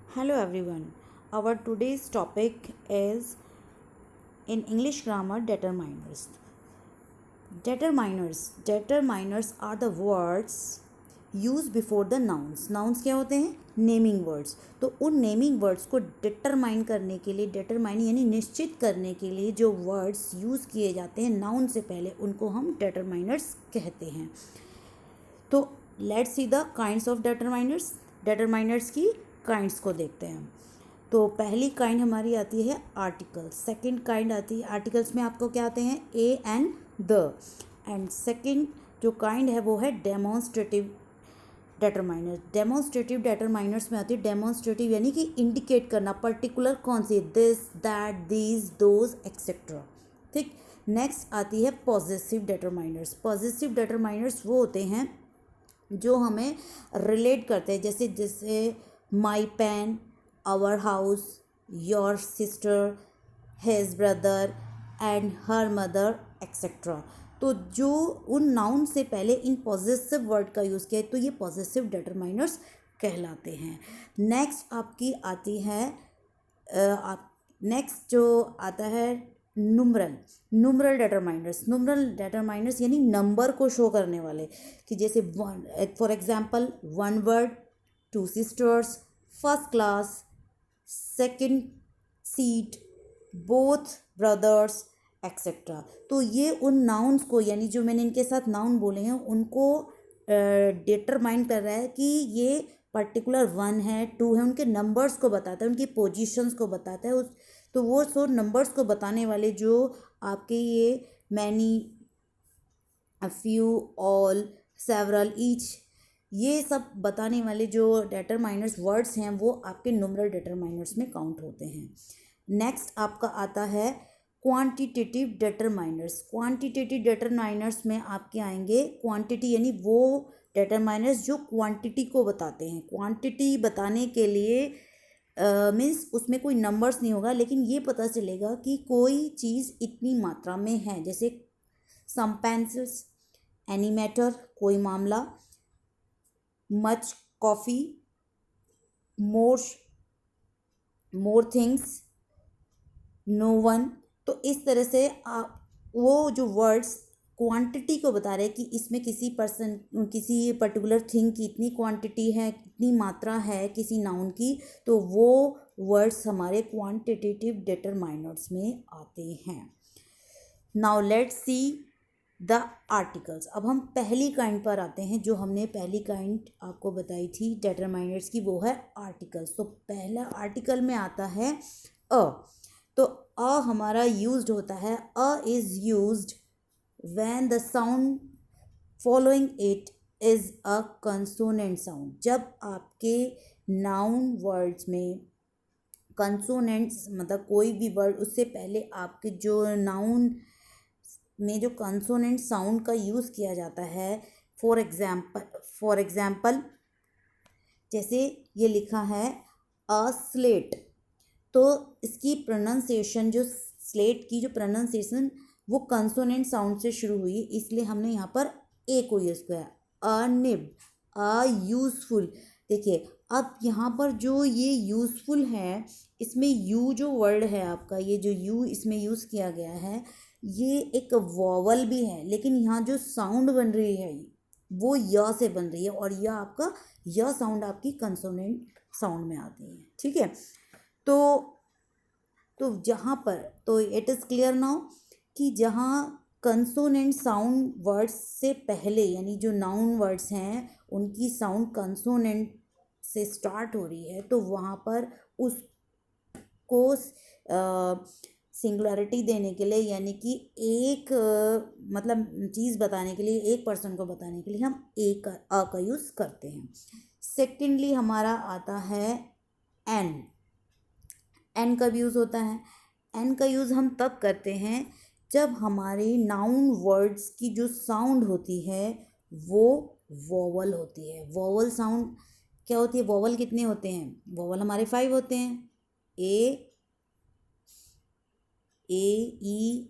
Hello everyone. Our today's topic is in English grammar determiners. Determiners are the words used before the nouns. Nouns क्या होते हैं? Naming words. तो उन naming words को determine करने के लिए, डिटरमाइन यानी निश्चित करने के लिए जो वर्ड्स यूज़ किए जाते हैं नाउन से पहले, उनको हम डिटरमाइनर्स कहते हैं. तो let's see the kinds of determiners. Determiners की काइंड्स को देखते हैं. तो पहली काइंड हमारी आती है आर्टिकल. सेकंड काइंड आती है आर्टिकल्स में आपको क्या आते हैं? A and the. And second जो काइंड है वो है डेमोन्स्ट्रेटिव डेटरमाइनर. डेमोन्स्ट्रेटिव डेटरमाइनर्स में आती है डेमोन्स्ट्रेटिव यानी कि इंडिकेट करना, पर्टिकुलर कौन सी, this that these those etcetera. ठीक. नेक्स्ट आती है पॉजेसिव डेटरमाइनर्स. पॉजेसिव डेटरमाइनर्स वो होते हैं जो हमें रिलेट करते हैं, जैसे जैसे my pen, our house, your sister, his brother and her mother etcetera. तो जो उन नाउन से पहले इन पॉजेसिव वर्ड का यूज़ किया है तो ये पॉजेसिव डिटरमाइनर्स कहलाते हैं. नेक्स्ट आपकी आती है नेक्स्ट जो आता है नुमरल डिटरमाइनर्स. नुमरल डिटरमाइनर्स यानी नंबर को शो करने वाले, कि जैसे for example one word, two sisters, first class, second seat, both brothers etcetera. तो ये उन नाउन्स को, यानी जो मैंने इनके साथ नाउन बोले हैं उनको डिटरमाइन कर रहा है कि ये पर्टिकुलर वन है, टू है, उनके नंबर्स को बताता है, उनकी पोजीशंस को बताता है. उस तो वो सो नंबर्स को बताने वाले जो आपके ये many, few, all, several, each, ये सब बताने वाले जो डिटरमाइनर्स वर्ड्स हैं वो आपके न्यूमरल डिटरमाइनर्स में काउंट होते हैं. नेक्स्ट आपका आता है क्वांटिटेटिव डिटरमाइनर्स. क्वांटिटेटिव डिटरमाइनर्स में आपके आएंगे क्वांटिटी, यानी वो डिटरमाइनर्स जो क्वांटिटी को बताते हैं. क्वांटिटी बताने के लिए मीन्स उसमें कोई नंबर्स नहीं होगा, लेकिन ये पता चलेगा कि कोई चीज़ इतनी मात्रा में है. जैसे सम पेंसिल्स, एनी मैटर, कोई मामला, much coffee, more things, no one. तो इस तरह से आप वो जो वर्ड्स क्वांटिटी को बता रहे हैं कि इसमें किसी पर्टिकुलर थिंग की इतनी क्वांटिटी है, कितनी मात्रा है किसी नाउन की, तो वो वर्ड्स हमारे क्वांटिटेटिव डिटरमाइनर्स में आते हैं. Now let's see the articles. अब हम पहली काइंड पर आते हैं. जो हमने पहली काइंड आपको बताई थी डिटरमाइनर्स की, वो है आर्टिकल्स. तो पहला आर्टिकल में आता है अ. तो अ हमारा यूज्ड होता है. A is used when the sound following it is a consonant sound. जब आपके नाउन वर्ड्स में कंसोनेंट्स, मतलब कोई भी वर्ड उससे पहले आपके जो नाउन में जो कंसोनेंट साउंड का यूज़ किया जाता है. फॉर एग्जाम्पल जैसे ये लिखा है अ स्लेट. तो इसकी प्रोनाउंसिएशन, जो स्लेट की जो प्रोनाउंसिएशन वो कंसोनेंट साउंड से शुरू हुई, इसलिए हमने यहाँ पर ए को यूज़ किया. अ निब, अ यूज़फुल. देखिए अब यहाँ पर जो ये यूज़फुल है, इसमें यू जो वर्ड है आपका, ये जो यू इसमें यूज़ किया गया है, ये एक वॉवल भी है, लेकिन यहाँ जो साउंड बन रही है वो य से बन रही है, और यह आपका य साउंड आपकी कंसोनेंट साउंड में आती है. ठीक है. तो जहाँ पर, तो इट इज़ क्लियर नाउ कि जहाँ कंसोनेंट साउंड वर्ड्स से पहले, यानी जो नाउन वर्ड्स हैं उनकी साउंड कंसोनेंट से स्टार्ट हो रही है, तो वहाँ पर उसको सिंगुलरिटी देने के लिए, यानी कि एक मतलब चीज़ बताने के लिए, एक पर्सन को बताने के लिए हम अ का यूज़ करते हैं. सेकेंडली हमारा आता है एन. एन का यूज़ होता है. एन का यूज़ हम तब करते हैं जब हमारे नाउन वर्ड्स की जो साउंड होती है वो वोवल होती है. वोवल साउंड क्या होती है? वोवल कितने होते हैं? वोवल हमारे 5 होते हैं. ए, ई,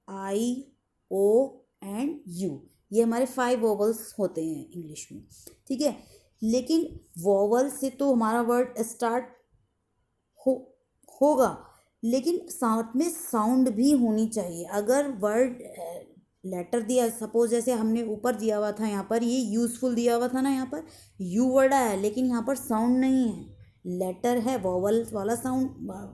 आई, ओ एंड यू. ये हमारे 5 वोवल्स होते हैं इंग्लिश में. ठीक है. लेकिन वोवल से तो हमारा वर्ड स्टार्ट हो होगा, लेकिन साथ में साउंड भी होनी चाहिए। अगर वर्ड लेटर दिया, सपोज जैसे हमने ऊपर दिया हुआ था, यहाँ पर ये यूज़फुल दिया हुआ था ना, यहाँ पर यू वर्ड आया, लेकिन यहाँ पर साउंड नहीं है, लेटर है, वॉवल वाला साउंड,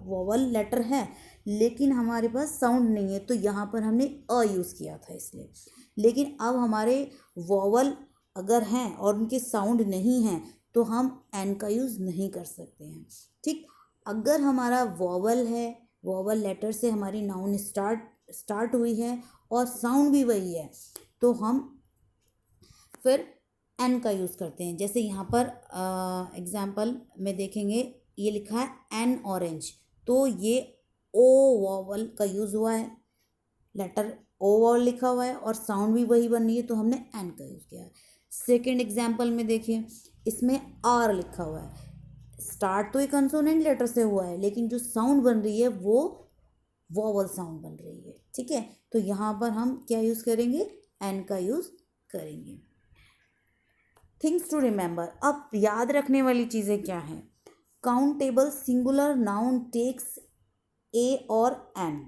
वॉवल लेटर है, लेकिन हमारे पास साउंड नहीं है, तो यहाँ पर हमने अ यूज़ किया था इसलिए। लेकिन अब हमारे वॉवल अगर हैं और उनके साउंड नहीं हैं तो हम एन का यूज़ नहीं कर सकते हैं। ठीक, अगर हमारा वॉवल है, वॉवल लेटर से हमारी नाउन स्टार्ट हुई है और साउंड भी वही है, तो हम फिर एन का यूज़ करते हैं। जैसे यहाँ पर एग्जाम्पल में देखेंगे, ये लिखा है एन ऑरेंज, तो ये ओ वॉवल का यूज़ हुआ है, लेटर ओ वॉवल लिखा हुआ है और साउंड भी वही बन रही है, तो हमने एन का यूज़ किया है। सेकेंड एग्जाम्पल में देखिए, इसमें आर लिखा हुआ है, स्टार्ट तो एक कंसोनेंट लेटर से हुआ है, लेकिन जो साउंड बन रही है वो वॉवल साउंड बन रही है। ठीक है, तो यहाँ पर हम क्या यूज़ करेंगे, एन का यूज़ करेंगे। थिंग्स टू रिमेंबर, अब याद रखने वाली चीज़ें क्या हैं। Countable singular noun takes a और एन,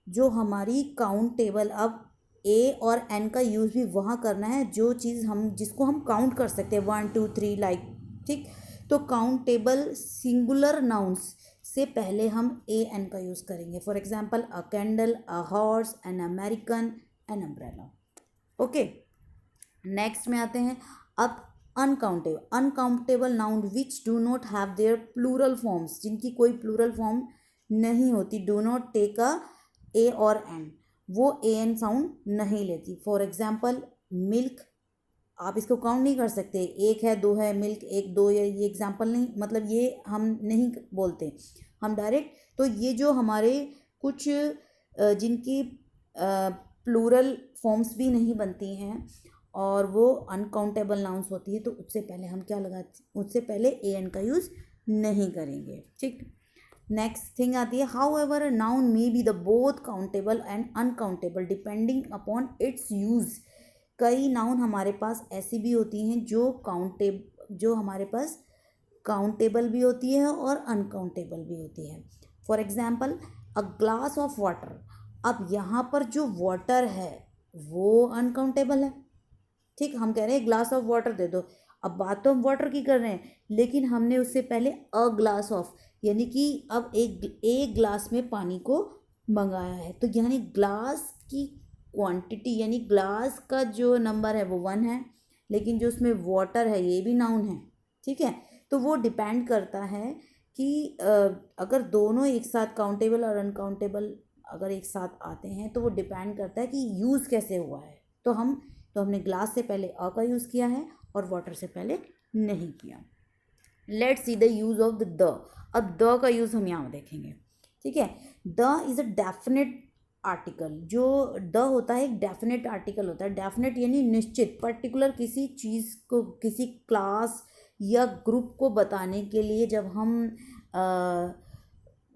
जो हमारी काउंटेबल, अब ए और एन का यूज़ भी वहाँ करना है जो चीज़ हम जिसको हम काउंट कर सकते हैं, 1 2 3 लाइक। ठीक, तो काउंटेबल सिंगुलर नाउन्स से पहले हम ए एन का यूज़ करेंगे। For example a candle, a horse, an American, an umbrella. Okay, next में आते हैं अब uncountable noun which do not have their plural forms, जिनकी कोई प्लूरल फॉर्म नहीं होती, do not take a a और एन, वो ए एन साउंड नहीं लेती। फॉर एग्जाम्पल मिल्क, आप इसको काउंट नहीं कर सकते, एक है, दो है, मिल्क एक दो, ये एग्जाम्पल नहीं, मतलब ये हम नहीं बोलते, हम डायरेक्ट। तो ये जो हमारे कुछ जिनकी प्लूरल फॉर्म्स भी नहीं बनती हैं और वो अनकाउंटेबल नाउन्स होती है, तो उससे पहले हम क्या लगाते, उससे पहले ए एन का यूज़ नहीं करेंगे। ठीक, नेक्स्ट थिंग आती है, how ever a noun may be the both countable and uncountable depending upon its use. कई नाउन हमारे पास ऐसी भी होती हैं जो हमारे पास काउंटेबल भी होती है और अनकाउंटेबल भी होती है। For example a glass of water, अब यहाँ पर जो वाटर है वो अनकाउंटेबल है। ठीक, हम कह रहे हैं ग्लास ऑफ वाटर दे दो, अब बात तो हम वाटर की कर रहे हैं, लेकिन हमने उससे पहले अ ग्लास ऑफ, यानी कि अब एक ग्लास में पानी को मंगाया है, तो यानी ग्लास की क्वांटिटी, यानी ग्लास का जो नंबर है वो 1 है, लेकिन जो उसमें वाटर है ये भी नाउन है। ठीक है, तो वो डिपेंड करता है कि अगर दोनों एक साथ काउंटेबल और अनकाउंटेबल अगर एक साथ आते हैं तो वो डिपेंड करता है कि यूज़ कैसे हुआ है। तो हमने ग्लास से पहले अ का यूज़ किया है और वाटर से पहले नहीं किया। Let's see the use of the. अब द का यूज़ हम यहाँ देखेंगे। ठीक है, the is a definite article, जो द होता है एक डेफिनेट आर्टिकल होता है। डेफिनेट यानी निश्चित, पर्टिकुलर किसी चीज़ को, किसी क्लास या ग्रुप को बताने के लिए जब हम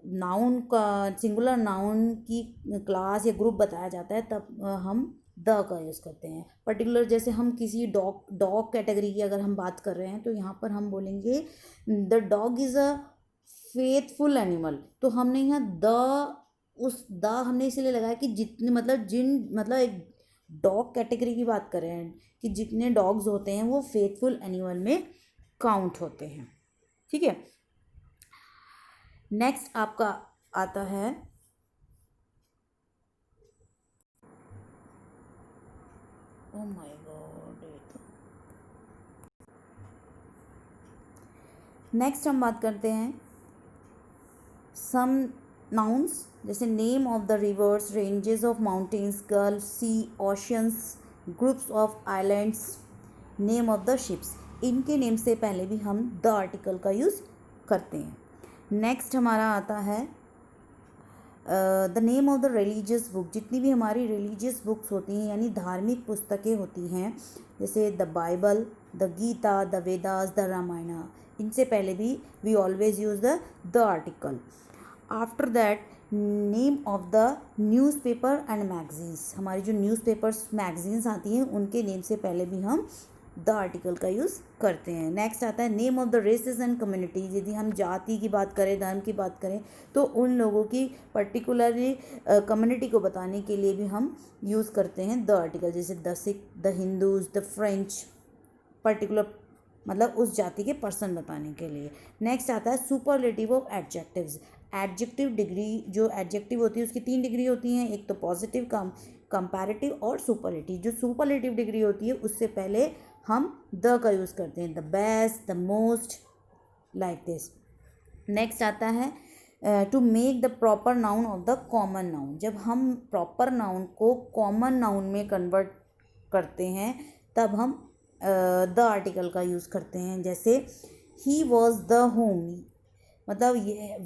नाउन का, सिंगुलर नाउन की क्लास या ग्रुप बताया जाता है, तब हम द का यूज़ करते हैं। पर्टिकुलर जैसे हम किसी डॉग कैटेगरी की अगर हम बात कर रहे हैं तो यहाँ पर हम बोलेंगे the dog is a faithful animal, तो हमने यहाँ द हमने इसलिए लगाया कि जितने, मतलब एक डॉग कैटेगरी की बात कर रहे हैं कि जितने डॉग्स होते हैं वो फेथफुल एनिमल में काउंट होते हैं। ठीक है, नेक्स्ट आपका आता है ओ माय गॉड, नेक्स्ट हम बात करते हैं सम नाउन्स, जैसे name of the rivers, ranges of mountains, gulf, sea, oceans, groups of islands, name of the ships. इनके नेम से पहले भी हम द आर्टिकल का यूज़ करते हैं। नेक्स्ट हमारा आता है the name of the religious book, जितनी भी हमारी रिलीजियस बुक्स होती हैं यानी धार्मिक पुस्तकें होती हैं, जैसे the Bible, the Gita, the Vedas, the Ramayana, इनसे पहले भी we always use the article. After that name of the newspaper and magazines, हमारी जो न्यूज़पेपर्स मैगजीन्स आती हैं उनके नेम से पहले भी हम द आर्टिकल का यूज़ करते हैं। नेक्स्ट आता है name of the races and communities. यदि हम जाति की बात करें, धर्म की बात करें, तो उन लोगों की पर्टिकुलरली कम्युनिटी को बताने के लिए भी हम यूज़ करते हैं द आर्टिकल, जैसे the Sikh, the Hindus, the French, particular मतलब उस जाति के पर्सन बताने के लिए। नेक्स्ट आता है superlative of adjectives. Adjective degree, जो एडजेक्टिव होती है उसकी 3 डिग्री होती हैं, एक तो पॉजिटिव, कंपैरेटिव और सुपरलेटिव। जो सुपरलेटिव डिग्री होती है उससे पहले हम द का यूज़ करते हैं, the best, the most, like this. Next आता है to make the proper noun of the common noun. जब हम प्रॉपर नाउन को कॉमन नाउन में कन्वर्ट करते हैं तब हम द आर्टिकल का यूज़ करते हैं। जैसे ही वॉज द होम, मतलब ये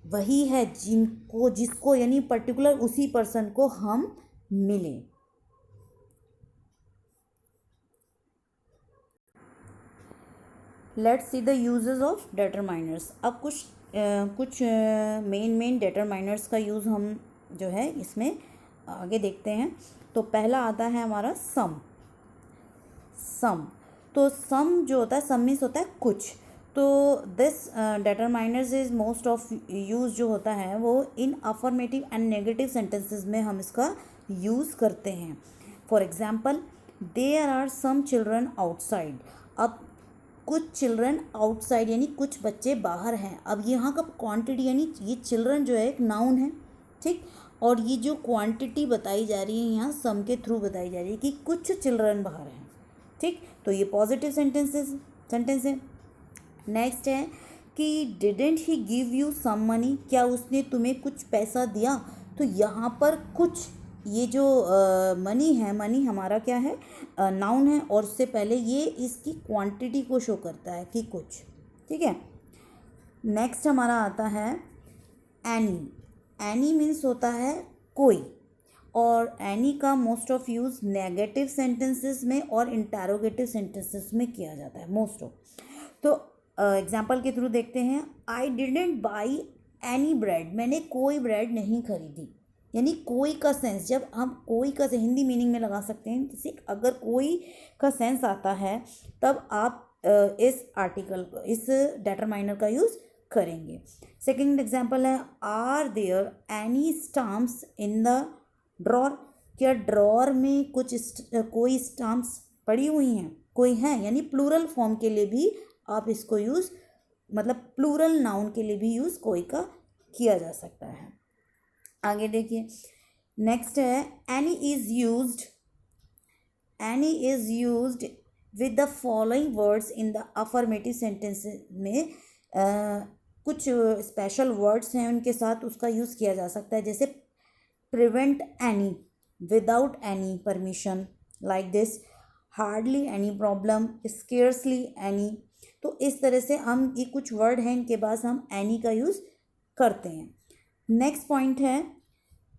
वही है जिसको यानी पर्टिकुलर उसी पर्सन को हम मिले। Let's see the uses of determiners. अब कुछ मेन डिटरमाइनर्स का यूज़ हम जो है इसमें आगे देखते हैं। तो पहला आता है हमारा सम। तो सम जो होता है, सम मीन्स होता है कुछ। तो this determiners is most of use जो होता है वो इन अफर्मेटिव एंड नेगेटिव सेंटेंसेस में हम इसका यूज़ करते हैं। For example, there are some children outside. अब कुछ चिल्ड्रन आउटसाइड यानी कुछ बच्चे बाहर हैं। अब यहाँ का क्वांटिटी यानी ये चिल्ड्रन जो है एक नाउन है, ठीक, और ये जो क्वांटिटी बताई जा रही है यहाँ सम के थ्रू बताई जा रही है कि कुछ चिल्ड्रन बाहर हैं, ठीक। तो ये पॉजिटिव सेंटेंस है। नेक्स्ट है कि didn't he give you some money, क्या उसने तुम्हें कुछ पैसा दिया। तो यहाँ पर कुछ, ये जो मनी है, मनी हमारा क्या है, नाउन है, और उससे पहले ये इसकी क्वांटिटी को शो करता है कि कुछ, ठीक है। नेक्स्ट हमारा आता है एनी। एनी मीन्स होता है कोई, और एनी का most of use negative sentences में और इंटरोगेटिव सेंटेंसेस में किया जाता है मोस्ट ऑफ। तो एग्जाम्पल के थ्रू देखते हैं। I didn't by any bread, मैंने कोई ब्रेड नहीं खरीदी। यानी कोई का सेंस, जब हम कोई का हिंदी मीनिंग में लगा सकते हैं, जैसे अगर कोई का सेंस आता है तब आप इस आर्टिकल, इस डिटरमाइनर का यूज़ करेंगे। सेकंड एग्जाम्पल है, are there any stamps in the drawer, क्या ड्रॉर में कोई स्टाम्प्स पड़ी हुई हैं, कोई हैं, यानी प्लूरल फॉर्म के लिए भी आप इसको यूज़, मतलब प्लूरल नाउन के लिए भी यूज़ कोई का किया जा सकता है। आगे देखिए, नेक्स्ट है any is used with the following words in the affirmative sentence में कुछ स्पेशल वर्ड्स हैं, उनके साथ उसका यूज़ किया जा सकता है। जैसे prevent any, without any permission, like this, hardly any problem, scarcely any. तो इस तरह से हम ये कुछ वर्ड हैं, इनके बाद हम एनी का यूज़ करते हैं। नेक्स्ट पॉइंट है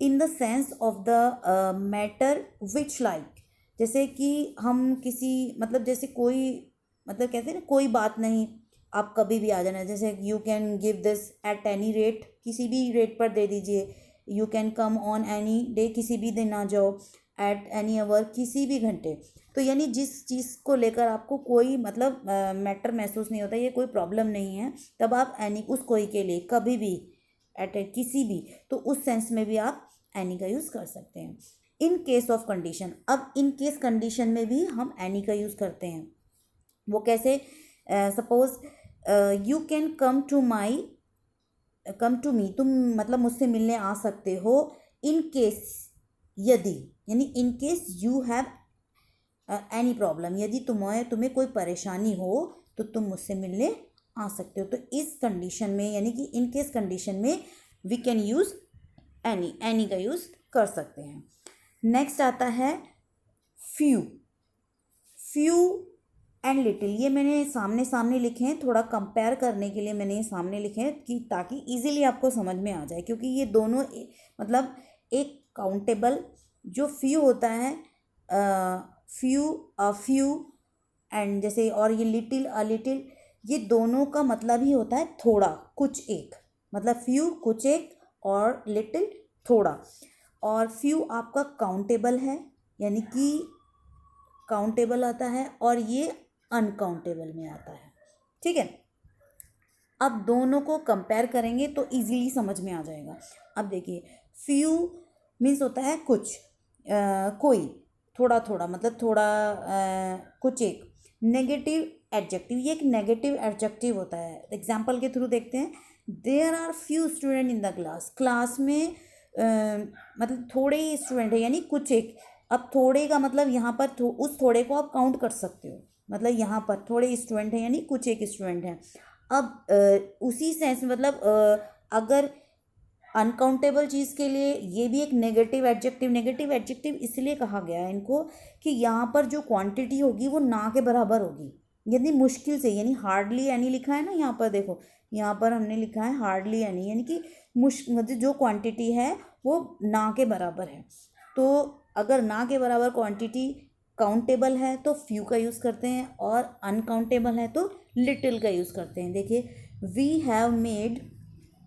in the sense of the matter which like. जैसे कि हम किसी, मतलब जैसे कोई, मतलब कहते हैं ना कोई बात नहीं, आप कभी भी आ जाना। जैसे you can give this at any rate, किसी भी रेट पर दे दीजिए। You can come on any day, किसी भी दिन आ जाओ। एट एनी आवर, किसी भी घंटे। तो यानी जिस चीज़ को लेकर आपको कोई मतलब मैटर महसूस नहीं होता, ये कोई प्रॉब्लम नहीं है, तब आप एनी, उस कोई के लिए, कभी भी, एट किसी भी, तो उस सेंस में भी आप एनी का यूज़ कर सकते हैं। इन केस ऑफ कंडीशन, अब इन केस कंडीशन में भी हम एनी का यूज़ करते हैं। वो कैसे, suppose you can come to me, तुम मतलब मुझसे मिलने आ सकते हो। इन केस, यदि, यानी in case you have any problem, यदि तुम्हें कोई परेशानी हो तो तुम मुझसे मिलने आ सकते हो। तो इस कंडीशन में, यानी कि इन केस कंडीशन में वी कैन यूज़ एनी का यूज़ कर सकते हैं। नेक्स्ट आता है फ्यू एंड लिटिल। ये मैंने सामने लिखे हैं, थोड़ा कंपेयर करने के लिए मैंने ये सामने लिखे हैं कि ताकि इजीली आपको समझ में आ जाए, क्योंकि ये दोनों मतलब एक काउंटेबल जो फ्यू होता है, फ्यू एंड जैसे, और ये लिटिल, अ लिटिल, ये दोनों का मतलब ही होता है थोड़ा, कुछ एक, मतलब फ्यू कुछ एक और लिटिल थोड़ा। और फ्यू आपका काउंटेबल है, यानी कि काउंटेबल आता है और ये अनकाउंटेबल में आता है। ठीक है, अब दोनों को कंपेयर करेंगे तो इजीली समझ में आ जाएगा। अब देखिए, फ्यू मीन्स होता है कुछ, कोई, थोड़ा थोड़ा, मतलब थोड़ा, कुछ एक। नेगेटिव एडजेक्टिव, ये एक नेगेटिव एडजेक्टिव होता है। एग्जाम्पल के थ्रू देखते हैं। There are few student in the class, class में मतलब थोड़े ही स्टूडेंट है, यानी कुछ एक। अब थोड़े का मतलब यहाँ पर उस थोड़े को आप काउंट कर सकते हो, मतलब यहाँ पर थोड़े स्टूडेंट हैं यानी कुछ एक स्टूडेंट हैं। अब उसी सेंस में मतलब अगर अनकाउंटेबल चीज़ के लिए ये भी एक नेगेटिव एडजेक्टिव इसलिए कहा गया है इनको कि यहाँ पर जो क्वांटिटी होगी वो ना के बराबर होगी, यानी मुश्किल से, यानी हार्डली एनी लिखा है ना यहाँ पर, देखो यहाँ पर हमने लिखा है हार्डली एनी, यानी कि मतलब जो क्वांटिटी है वो ना के बराबर है। तो अगर ना के बराबर क्वांटिटी काउंटेबल है तो फ्यू का यूज़ करते हैं, और अनकाउंटेबल है तो लिटिल का यूज़ करते हैं। देखिए, we have made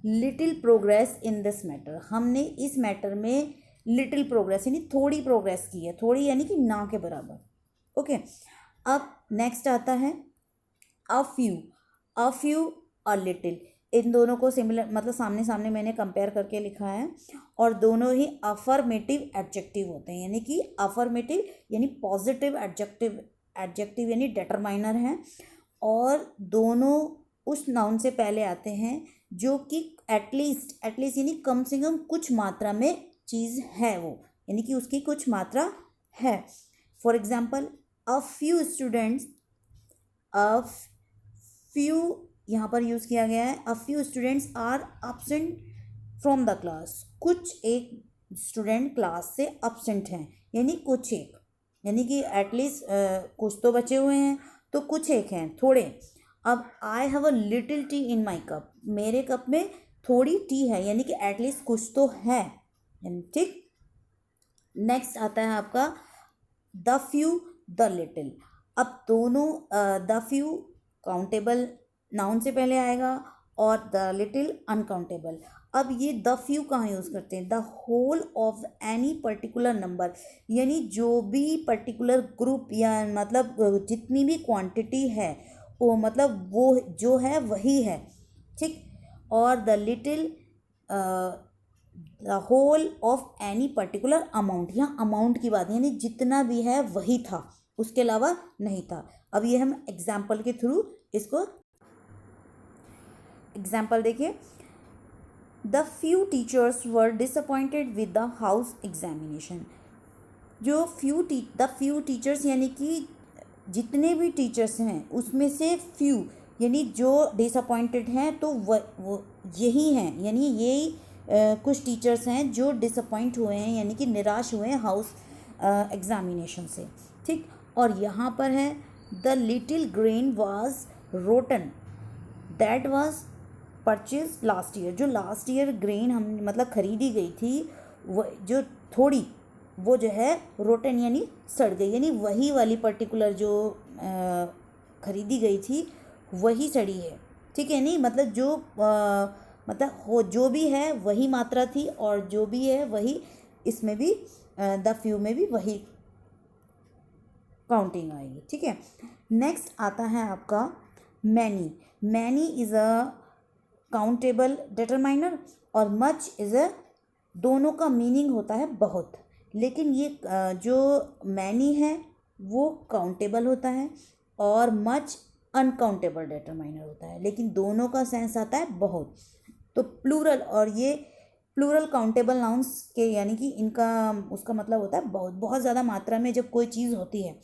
little progress in this matter, हमने इस मैटर में लिटिल प्रोग्रेस यानी थोड़ी प्रोग्रेस की है, थोड़ी यानी कि ना के बराबर। ओके, अब नेक्स्ट आता है अ फ्यू अ लिटिल। इन दोनों को सिमिलर मतलब सामने सामने मैंने कंपेयर करके लिखा है, और दोनों ही अफर्मेटिव एडजेक्टिव होते हैं, यानी कि अफर्मेटिव यानी पॉजिटिव एडजेक्टिव यानी डिटरमाइनर है, और दोनों उस नाउन से पहले आते हैं जो कि एटलीस्ट यानी कम से कम कुछ मात्रा में चीज़ है वो, यानी कि उसकी कुछ मात्रा है। For example, a few students, a few यहाँ पर यूज़ किया गया है, a few students are absent from the class, कुछ एक स्टूडेंट क्लास से absent हैं, यानी कुछ एक, यानी कि एटलीस्ट कुछ तो बचे हुए हैं, तो कुछ एक हैं, थोड़े। अब I have a little T in my cup, मेरे कप में थोड़ी टी है, यानी कि एटलीस्ट कुछ तो है, यानी ठीक। नेक्स्ट आता है आपका द फ्यू द लिटिल। अब दोनों द फ्यू काउंटेबल नाउन से पहले आएगा और द लिटिल अनकाउंटेबल। अब ये द फ्यू कहाँ यूज़ करते हैं? The whole of any particular number, यानी जो भी पर्टिकुलर ग्रुप या मतलब जितनी भी क्वांटिटी है वो मतलब वो जो है वही है, ठीक। और the little the whole of any particular amount, यहाँ अमाउंट की बात यानी जितना भी है वही था, उसके अलावा नहीं था। अब ये हम एग्जाम्पल के थ्रू इसको एग्जाम्पल देखिए। The few teachers were disappointed with the house examination. जो द फ्यू टीचर्स यानी कि जितने भी टीचर्स हैं उसमें से फ्यू यानी जो डिसअपॉइंटेड हैं, तो वो यही हैं, यानी यही कुछ टीचर्स हैं जो डिसअपॉइंट हुए हैं, यानी कि निराश हुए हैं हाउस एग्जामिनेशन से, ठीक। और यहाँ पर है the little grain was rotten that was purchase last year. जो लास्ट ईयर ग्रेन हम मतलब खरीदी गई थी वो जो थोड़ी, वो जो है रोटन यानी सड़ गई, यानी वही वाली पर्टिकुलर जो खरीदी गई थी वही सड़ी है, ठीक है। नहीं मतलब जो मतलब हो जो भी है वही मात्रा थी, और जो भी है वही इसमें भी द फ्यू में भी वही काउंटिंग आएगी, ठीक है। नेक्स्ट आता है आपका many is a countable determiner, और मच इज़ अ, दोनों का मीनिंग होता है बहुत, लेकिन ये जो मैनी है वो काउंटेबल होता है और मच अनकाउंटेबल डिटरमाइनर होता है, लेकिन दोनों का सेंस आता है बहुत। तो प्लूरल, और ये प्लूरल काउंटेबल नाउन्स के यानी कि इनका उसका मतलब होता है बहुत, बहुत ज़्यादा मात्रा में जब कोई चीज़ होती है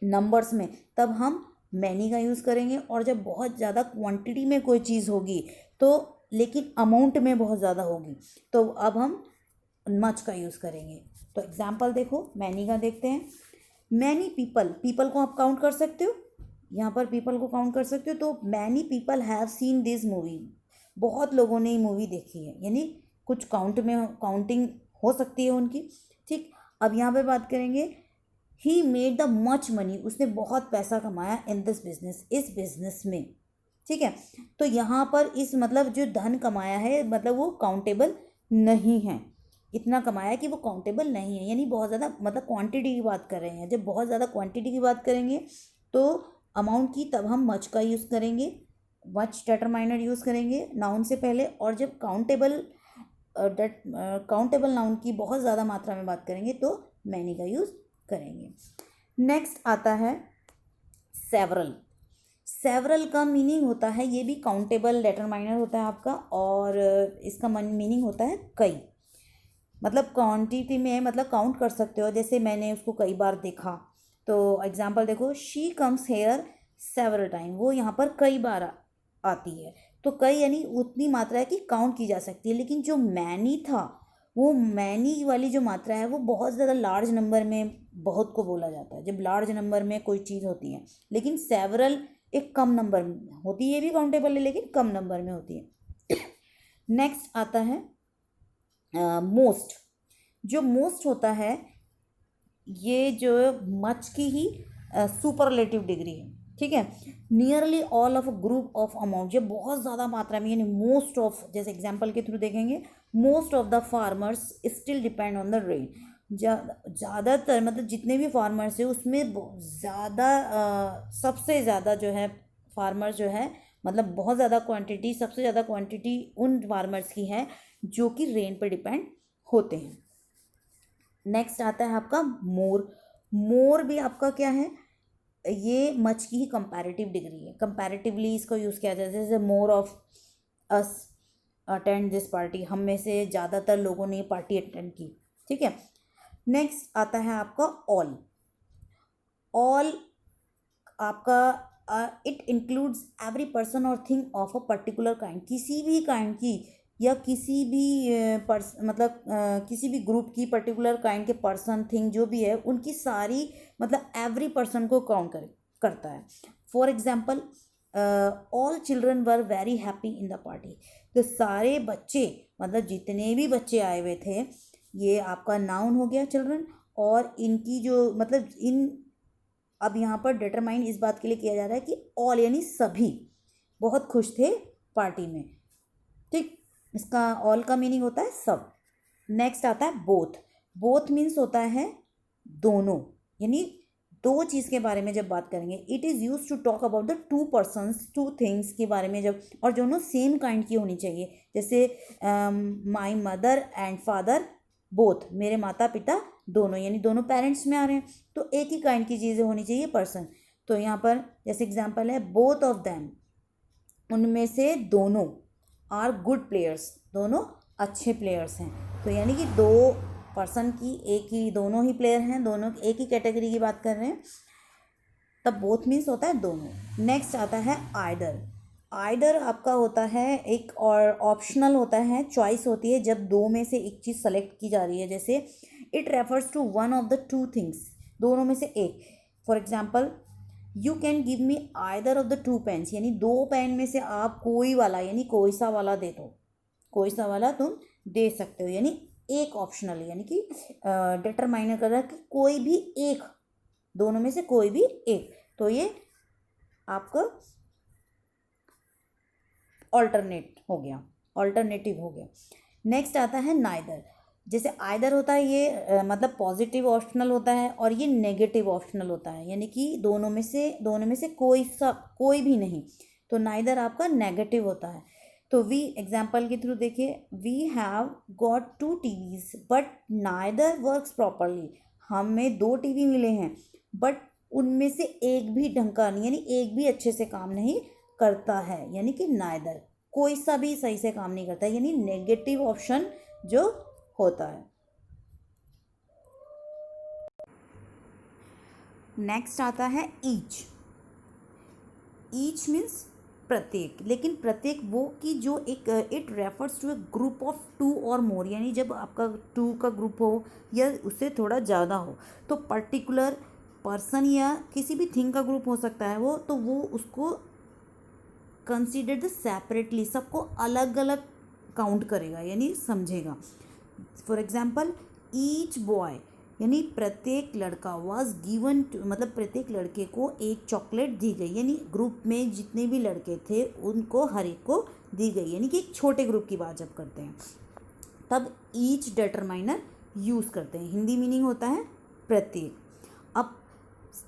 नंबर्स में तब हम मैनी का यूज़ करेंगे, और जब बहुत ज़्यादा क्वांटिटी में कोई चीज़ होगी तो लेकिन अमाउंट में बहुत ज़्यादा होगी तो अब हम मच का यूज़ करेंगे। तो एग्जाम्पल देखो मैनी का देखते हैं। मैनी पीपल को आप काउंट कर सकते हो, यहाँ पर पीपल को काउंट कर सकते हो, तो many people have seen this movie, बहुत लोगों ने ये मूवी देखी है, यानी कुछ काउंटिंग हो सकती है उनकी, ठीक। अब यहाँ पे बात करेंगे he made the much money, उसने बहुत पैसा कमाया इन दिस बिजनेस, इस बिजनेस में, ठीक है। तो यहाँ पर इस मतलब जो धन कमाया है मतलब वो काउंटेबल नहीं है, इतना कमाया कि वो काउंटेबल नहीं है, यानी बहुत ज़्यादा मतलब क्वांटिटी की बात कर रहे हैं। जब बहुत ज़्यादा क्वांटिटी की बात करेंगे तो अमाउंट की, तब हम मच का यूज़ करेंगे, मच डिटरमाइनर यूज़ करेंगे नाउन से पहले। और जब काउंटेबल नाउन की बहुत ज़्यादा मात्रा में बात करेंगे तो मैनी का यूज़ करेंगे। नेक्स्ट आता है सेवरल। सेवरल का मीनिंग होता है, ये भी काउंटेबल डिटरमाइनर होता है आपका, और इसका मीनिंग होता है कई, मतलब क्वांटिटी में, मतलब काउंट कर सकते हो। जैसे मैंने उसको कई बार देखा, तो एग्जांपल देखो, she comes here several time, वो यहाँ पर कई बार आती है। तो कई यानी उतनी मात्रा है कि काउंट की जा सकती है। लेकिन जो मैनी था, वो मैनी वाली जो मात्रा है वो बहुत ज़्यादा लार्ज नंबर में बहुत को बोला जाता है, जब लार्ज नंबर में कोई चीज़ होती है। लेकिन सेवरल एक कम नंबर में होती है, ये भी काउंटेबल है लेकिन कम नंबर में होती है। नेक्स्ट आता है मोस्ट। जो मोस्ट होता है, ये जो मच की ही सुपरलेटिव डिग्री है, ठीक है। Nearly all of a group of amount, जब बहुत ज़्यादा मात्रा में, यानी मोस्ट ऑफ, जैसे एग्जांपल के थ्रू देखेंगे, most of the farmers still depend on the rain. ज़्यादातर मतलब जितने भी फार्मर्स हैं उसमें ज़्यादा सबसे ज़्यादा जो है फार्मर्स जो है, मतलब बहुत ज़्यादा क्वांटिटी, सबसे ज़्यादा क्वांटिटी उन फार्मर्स की है जो कि रेन पर डिपेंड होते हैं। नेक्स्ट आता है आपका मोर। मोर भी आपका क्या है, ये मच की ही कंपैरेटिव डिग्री है। कंपैरेटिवली इसको यूज़ किया जाता है, जैसे more of us attend this party, हम में से ज़्यादातर लोगों ने ये पार्टी अटेंड की, ठीक है। नेक्स्ट आता है आपका ऑल। ऑल आपका इट इंक्लूड्स एवरी पर्सन और thing of a particular kind, किसी भी काइंड की या किसी भी मतलब किसी भी ग्रुप की पर्टिकुलर काइंड के पर्सन थिंग जो भी है उनकी सारी, मतलब एवरी पर्सन को काउंट करता है। For example, all children were very happy in the party, तो सारे बच्चे, मतलब जितने भी बच्चे आए हुए थे, ये आपका नाउन हो गया चिल्ड्रन। और इनकी जो मतलब अब यहाँ पर डिटरमाइन इस बात के लिए किया जा रहा है कि ऑल यानी सभी बहुत खुश थे पार्टी में, ठीक। इसका ऑल का मीनिंग होता है सब। नेक्स्ट आता है बोथ। बोथ मीन्स होता है दोनों, यानी दो चीज़ के बारे में जब बात करेंगे, it is use to talk about the two persons two things के बारे में जब, और दोनों सेम काइंड की होनी चाहिए। जैसे my mother and father both, मेरे माता पिता दोनों, यानी दोनों पेरेंट्स में आ रहे हैं, तो एक ही काइंड की चीज़ें होनी चाहिए पर्सन। तो यहाँ पर जैसे एग्जांपल है, बोथ ऑफ देम, उनमें से दोनों, आर गुड प्लेयर्स, दोनों अच्छे प्लेयर्स हैं। तो यानी कि दो पर्सन की एक ही, दोनों ही प्लेयर हैं, दोनों एक ही कैटेगरी की बात कर रहे हैं, तब बोथ मीन्स होता है दोनों। नेक्स्ट आता है आइदर। आइदर आपका होता है एक और ऑप्शनल होता है, चॉइस होती है जब दो में से एक चीज़ सेलेक्ट की जा रही है। जैसे it refers to one of the two things, दोनों में से एक। For example, you can give me either of the two pens, यानी दो पेन में से आप कोई वाला, यानी कोई सा वाला दे दो, कोई सा वाला तुम दे सकते हो, यानी एक ऑप्शनल, यानी कि डिटरमाइनर कर रहा है कि कोई भी एक, दोनों में से कोई भी एक। तो ये आपका ऑल्टरनेट हो गया, ऑल्टरनेटिव हो गया। नेक्स्ट आता है नाइदर। जैसे आइदर होता है ये मतलब पॉजिटिव ऑप्शनल होता है, और ये नेगेटिव ऑप्शनल होता है, यानी कि दोनों में से कोई भी नहीं। तो नाइदर आपका नेगेटिव होता है। तो वी एग्जाम्पल के थ्रू देखिए, we have got 2 TVs but neither works properly, हमें 2 TV मिले हैं बट उनमें से एक भी ढंग का नहीं, यानी एक भी अच्छे से काम नहीं करता है, यानी कि नाइदर, कोई सा भी सही से काम नहीं करता है, यानी नेगेटिव ऑप्शन जो होता है। नेक्स्ट आता है ईच। ईच मीन्स प्रत्येक, लेकिन प्रत्येक वो कि जो एक, it refers to a group of 2 और मोर, यानी जब आपका 2 का ग्रुप हो या उससे थोड़ा ज़्यादा हो, तो पर्टिकुलर पर्सन या किसी भी थिंग का ग्रुप हो सकता है वो, तो वो उसको कंसिडर द सेपरेटली, सबको अलग अलग काउंट करेगा, यानी समझेगा। फॉर एग्जाम्पल, ईच बॉय, यानी प्रत्येक लड़का, वॉज गिवन, मतलब प्रत्येक लड़के को एक चॉकलेट दी गई, यानी ग्रुप में जितने भी लड़के थे उनको हर एक को दी गई, यानी कि एक छोटे ग्रुप की बात जब करते हैं। तब ईच डिटरमाइनर यूज़ करते हैं। हिंदी मीनिंग होता है प्रत्येक। अब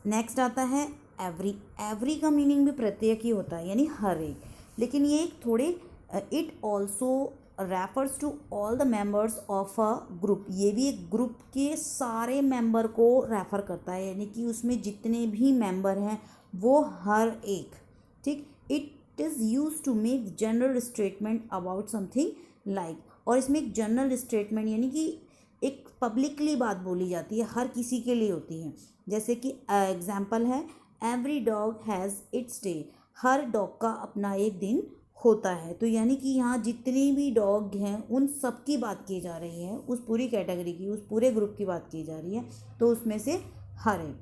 नेक्स्ट आता है एवरी। एवरी का मीनिंग भी प्रत्येक ही होता है, यानी हर एक, लेकिन ये एक थोड़े it also refers to all the members of a group. ये भी एक ग्रुप के सारे मेंबर को रेफर करता है, यानी कि उसमें जितने भी मेंबर हैं वो हर एक, ठीक। It is use to make general statement about something like, और इसमें एक जनरल स्टेटमेंट यानी कि एक पब्लिकली बात बोली जाती है, हर किसी के लिए होती है। जैसे कि एग्जाम्पल है every dog has its day. Her dog का अपना एक दिन होता है। तो यानी कि यहाँ जितने भी डॉग हैं उन सब की बात की जा रही है, उस पूरी कैटेगरी की, उस पूरे ग्रुप की बात की जा रही है, तो उसमें से हर एक,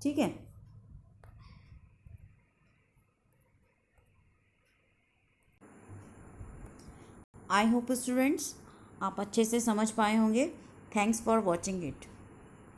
ठीक है। आई होप स्टूडेंट्स आप अच्छे से समझ पाए होंगे। Thanks for watching it.